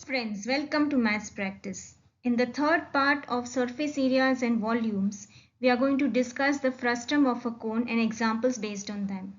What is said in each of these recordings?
Friends, welcome to Maths Practice. In the third part of surface areas and volumes, we are going to discuss the frustum of a cone and examples based on them.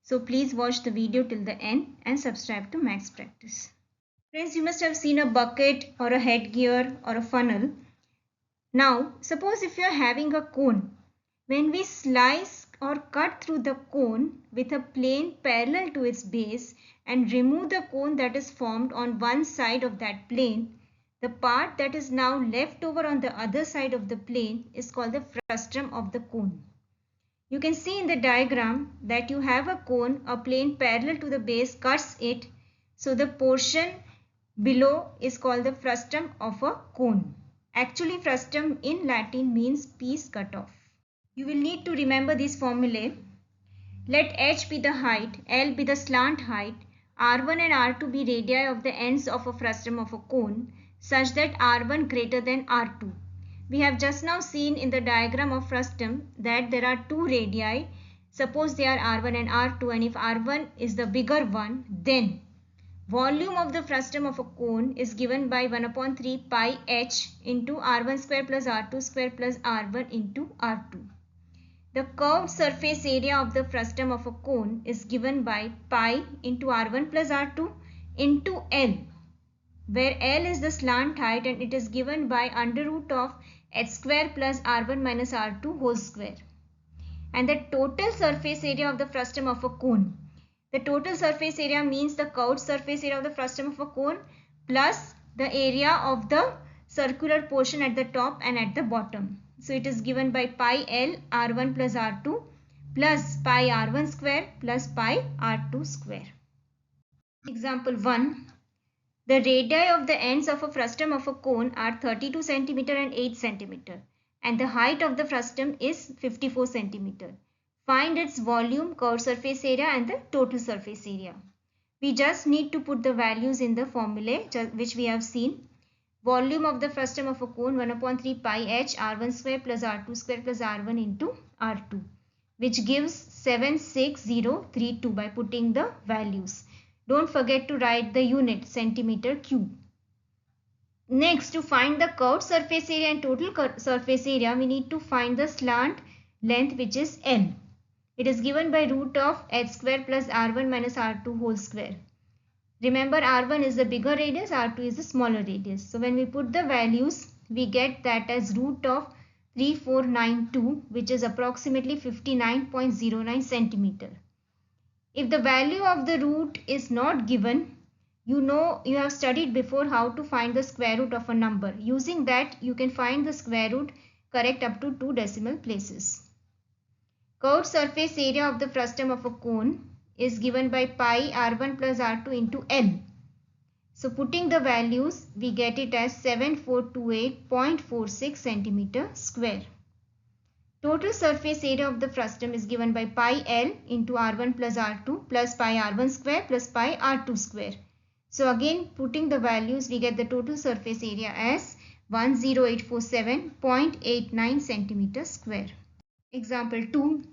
So please watch the video till the end and subscribe to Maths Practice. Friends, you must have seen a bucket or a headgear or a funnel. Now, suppose if you are having a cone, when we slice or cut through the cone with a plane parallel to its base and remove the cone that is formed on one side of that plane, the part that is now left over on the other side of the plane is called the frustum of the cone. You can see in the diagram that you have a cone, a plane parallel to the base cuts it, so the portion below is called the frustum of a cone. Actually, frustum in Latin means piece cut off. You will need to remember these formulae. Let h be the height, L be the slant height, R1 and R2 be radii of the ends of a frustum of a cone such that R1 greater than R2. We have just now seen in the diagram of frustum that there are two radii. Suppose they are R1 and R2, and if R1 is the bigger one, then volume of the frustum of a cone is given by 1/3 pi h into R1 square plus R2 square plus R1 into R2. The curved surface area of the frustum of a cone is given by pi into R1 plus R2 into L, where L is the slant height and it is given by under root of h square plus R1 minus R2 whole square. And the total surface area of the frustum of a cone. The total surface area means the curved surface area of the frustum of a cone plus the area of the circular portion at the top and at the bottom. So it is given by pi L R1 plus R2 plus pi R1 square plus pi R2 square. Example 1. The radii of the ends of a frustum of a cone are 32 cm and 8 cm and the height of the frustum is 54 cm. Find its volume, curved surface area and the total surface area. We just need to put the values in the formulae which we have seen. Volume of the frustum of a cone 1/3 pi h R1 square plus R2 square plus R1 into R2, which gives 76032 by putting the values. Don't forget to write the unit centimeter cube. Next, to find the curved surface area and total surface area, we need to find the slant length, which is L. It is given by root of h square plus R1 minus R2 whole square. Remember, R1 is the bigger radius, R2 is the smaller radius. So when we put the values, we get that as root of 3492, which is approximately 59.09 centimeter. If the value of the root is not given, you have studied before how to find the square root of a number. Using that, you can find the square root correct up to 2 decimal places. Curved surface area of the frustum of a cone is given by pi R1 plus R2 into L. So putting the values, we get it as 7428.46 centimeter square. Total surface area of the frustum is given by pi L into R1 plus R2 plus pi R1 square plus pi R2 square. So again, putting the values, we get the total surface area as 10847.89 centimeter square. Example 2.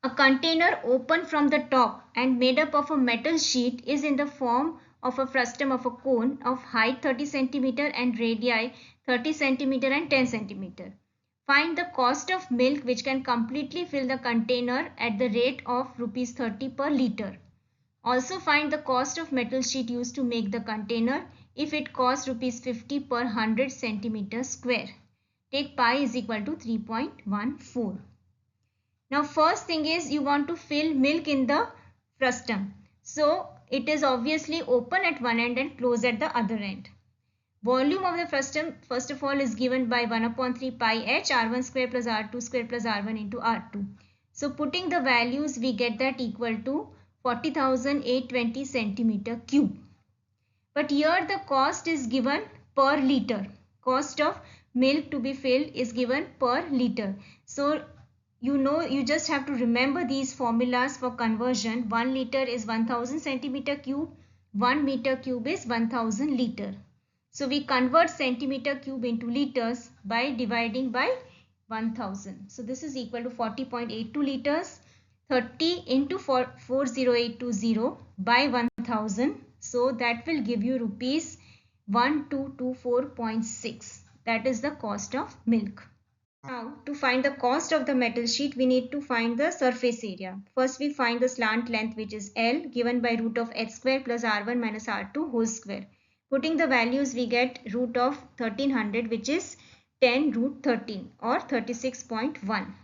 A container open from the top and made up of a metal sheet is in the form of a frustum of a cone of height 30 cm and radii 30 cm and 10 cm. Find the cost of milk which can completely fill the container at the rate of rupees 30 per liter. Also find the cost of metal sheet used to make the container if it costs rupees 50 per 100 cm square. Take pi is equal to 3.14. Now first thing is you want to fill milk in the frustum. So it is obviously open at one end and closed at the other end. Volume of the frustum first of all is given by 1/3 pi h R1 square plus R2 square plus R1 into R2. So putting the values, we get that equal to 40,820 centimeter cube. But here the cost is given per liter. Cost of milk to be filled is given per liter. So you just have to remember these formulas for conversion. 1 liter is 1000 centimeter cube. 1 meter cube is 1000 liter. So we convert centimeter cube into liters by dividing by 1000. So this is equal to 40.82 liters. 30 into 40820 by 1000. So that will give you rupees 1224.6. That is the cost of milk. Now, to find the cost of the metal sheet, we need to find the surface area. First, we find the slant length, which is L, given by root of h square plus r1 minus r2 whole square. Putting the values, we get root of 1300, which is 10 root 13 or 36.1.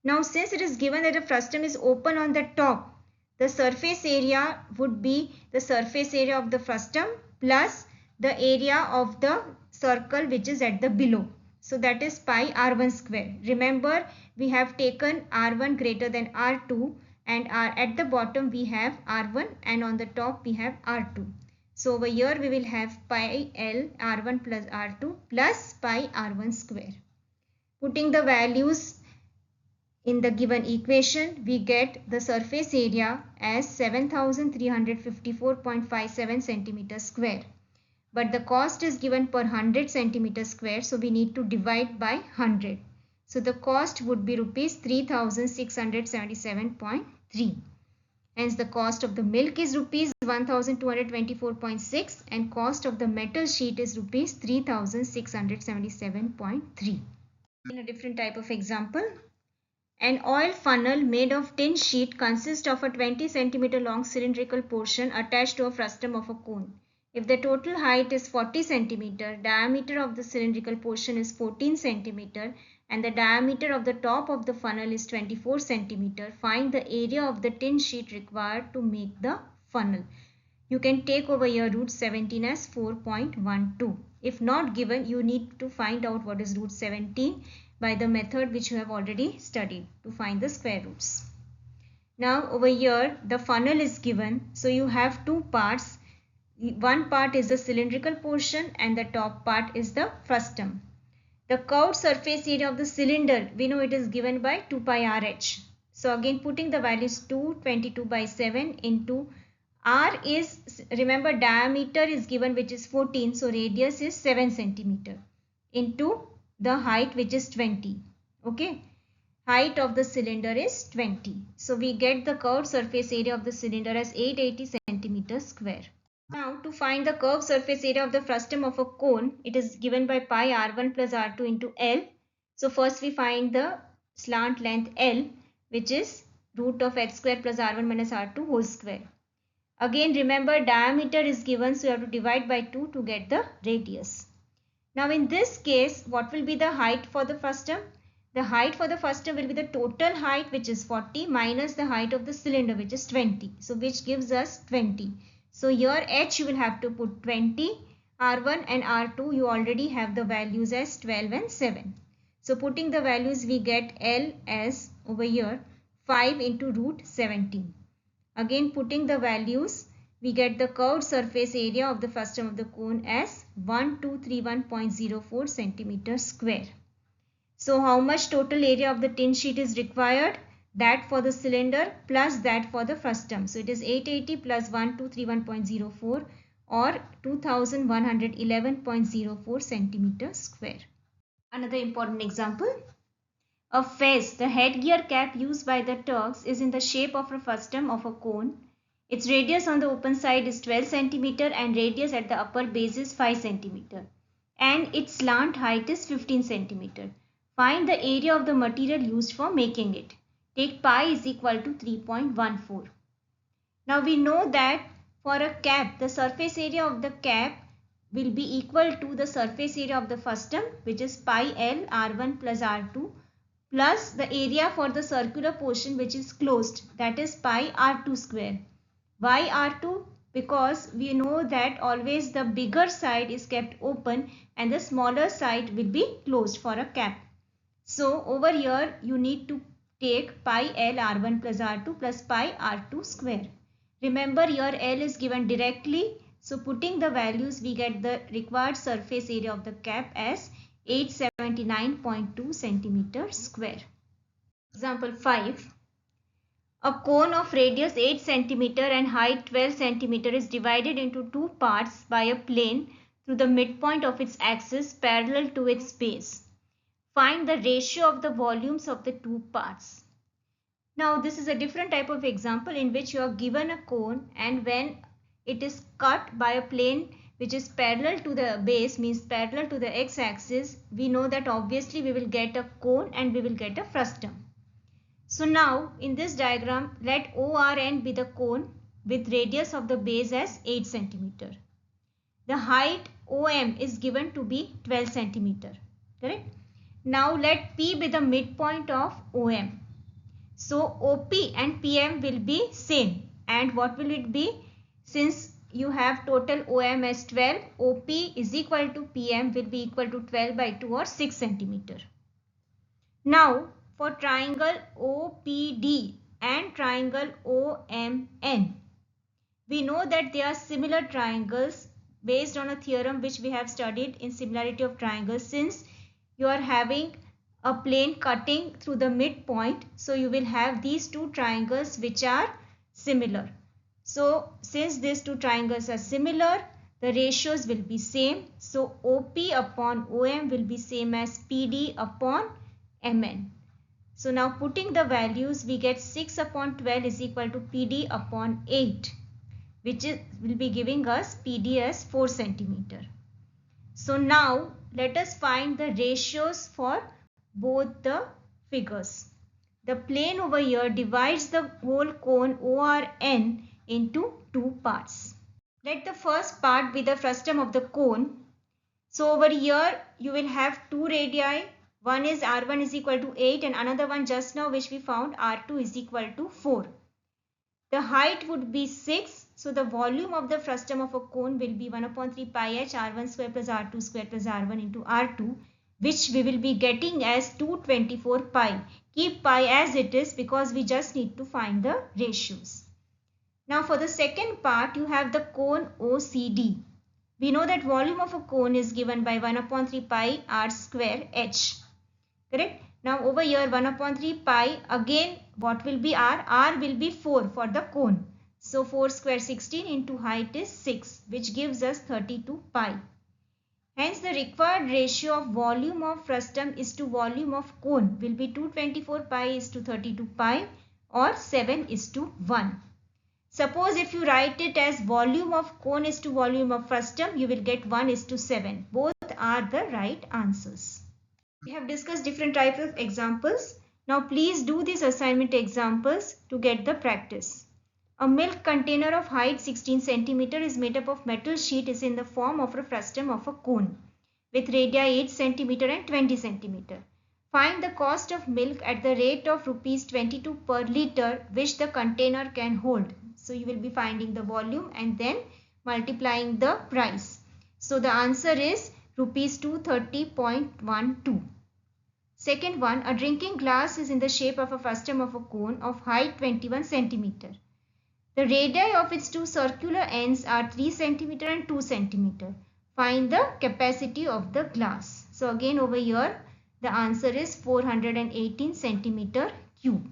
Now, since it is given that the frustum is open on the top, the surface area would be the surface area of the frustum plus the area of the circle which is at the below. So that is pi r1 square. Remember, we have taken r1 greater than r2 and at the bottom we have r1 and on the top we have r2. So over here we will have pi l r1 plus r2 plus pi r1 square. Putting the values in the given equation, we get the surface area as 7354.57 centimeters square. But the cost is given per 100 centimeters square, so we need to divide by 100. So the cost would be rupees 3677.3. Hence the cost of the milk is rupees 1224.6 and cost of the metal sheet is rupees 3677.3. In a different type of example, an oil funnel made of tin sheet consists of a 20 cm long cylindrical portion attached to a frustum of a cone. If the total height is 40 cm, diameter of the cylindrical portion is 14 cm and the diameter of the top of the funnel is 24 cm, find the area of the tin sheet required to make the funnel. You can take over here root 17 as 4.12. If not given, you need to find out what is root 17 by the method which you have already studied to find the square roots. Now over here the funnel is given, so you have two parts. One part is the cylindrical portion and the top part is the frustum. The curved surface area of the cylinder, we know it is given by 2 pi rh. So again putting the values 222 by 7 into r is, remember diameter is given which is 14, so radius is 7 centimeter into the height which is 20. Okay, height of the cylinder is 20. So we get the curved surface area of the cylinder as 880 centimeters square. Now to find the curved surface area of the frustum of a cone, it is given by pi r1 plus r2 into L. So first we find the slant length L, which is root of h square plus r1 minus r2 whole square. Again remember diameter is given, so you have to divide by 2 to get the radius. Now in this case, what will be the height for the frustum? The height for the frustum will be the total height, which is 40, minus the height of the cylinder, which is 20. So which gives us 20. So here h you will have to put 20, r1 and r2 you already have the values as 12 and 7. So putting the values we get L as over here 5 into root 17. Again putting the values, we get the curved surface area of the frustum of the cone as 1231.04 centimeters square. So how much total area of the tin sheet is required? That for the cylinder plus that for the frustum. So it is 880 plus 1231.04 or 2111.04 centimeters square. Another important example. A fez, the headgear cap used by the Turks, is in the shape of a frustum of a cone. Its radius on the open side is 12 cm and radius at the upper base is 5 cm and its slant height is 15 cm. Find the area of the material used for making it. Take pi is equal to 3.14. Now we know that for a cap, the surface area of the cap will be equal to the surface area of the frustum, which is pi L r1 plus r2 plus the area for the circular portion which is closed, that is pi r2 square. Why r2? Because we know that always the bigger side is kept open and the smaller side will be closed for a cap. So over here you need to take pi L r1 plus r2 plus pi r2 square. Remember here L is given directly, so putting the values we get the required surface area of the cap as 879.2 centimeters square. Example 5. A cone of radius 8 cm and height 12 cm is divided into two parts by a plane through the midpoint of its axis parallel to its base. Find the ratio of the volumes of the two parts. Now this is a different type of example in which you are given a cone and when it is cut by a plane which is parallel to the base, means parallel to the x-axis, we know that obviously we will get a cone and we will get a frustum. So now in this diagram, let ORN be the cone with radius of the base as 8 cm. The height OM is given to be 12 cm. Correct? Now let P be the midpoint of OM. So OP and PM will be same. And what will it be? Since you have total OM as 12, OP is equal to PM will be equal to 12 by 2 or 6 cm. Now for triangle OPD and triangle OMN, we know that they are similar triangles based on a theorem which we have studied in similarity of triangles. Since you are having a plane cutting through the midpoint, so you will have these two triangles which are similar. So since these two triangles are similar, the ratios will be same. So OP upon OM will be same as PD upon MN. So now putting the values, we get 6 upon 12 is equal to PD upon 8, which will be giving us PD as 4 cm. So now let us find the ratios for both the figures. The plane over here divides the whole cone ORN into two parts. Let the first part be the frustum of the cone. So over here you will have two radii. One is R1 is equal to 8 and another one just now which we found R2 is equal to 4. The height would be 6. So the volume of the frustum of a cone will be 1 upon 3 pi h R1 square plus R2 square plus R1 into R2, which we will be getting as 224 pi. Keep pi as it is because we just need to find the ratios. Now for the second part, you have the cone OCD. We know that volume of a cone is given by 1 upon 3 pi R square h. Correct? Now over here 1 upon 3 pi, again what will be R? R will be 4 for the cone. So 4 square 16 into height is 6, which gives us 32 pi. Hence the required ratio of volume of frustum is to volume of cone will be 224 pi is to 32 pi or 7 is to 1. Suppose if you write it as volume of cone is to volume of frustum, you will get 1 is to 7. Both are the right answers. We have discussed different types of examples. Now please do these assignment examples to get the practice. A milk container of height 16 cm is made up of metal sheet is in the form of a frustum of a cone with radii 8 cm and 20 cm. Find the cost of milk at the rate of rupees 22 per liter which the container can hold. So you will be finding the volume and then multiplying the price. So the answer is rupees 230.12. Second one, a drinking glass is in the shape of a frustum of a cone of height 21 cm. The radii of its two circular ends are 3 cm and 2 cm. Find the capacity of the glass. So again over here the answer is 418 cm cube.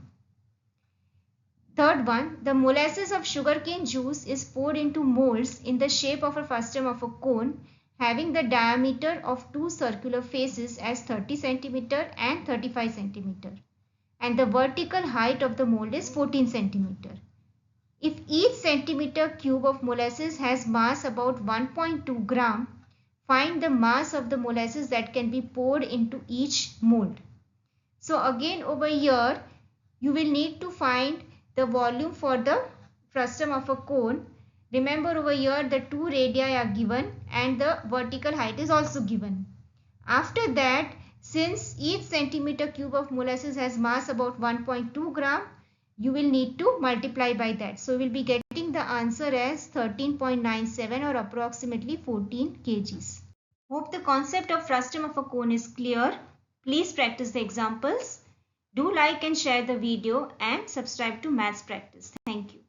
Third one, the molasses of sugarcane juice is poured into molds in the shape of a frustum of a cone having the diameter of two circular faces as 30 cm and 35 cm. And the vertical height of the mold is 14 cm. If each centimeter cube of molasses has mass about 1.2 gram, find the mass of the molasses that can be poured into each mold. So again over here, you will need to find the volume for the frustum of a cone. Remember over here the two radii are given and the vertical height is also given. After that, since each centimeter cube of molasses has mass about 1.2 gram, you will need to multiply by that. So we will be getting the answer as 13.97 or approximately 14 kgs. Hope the concept of frustum of a cone is clear. Please practice the examples. Do like and share the video and subscribe to Maths Practice. Thank you.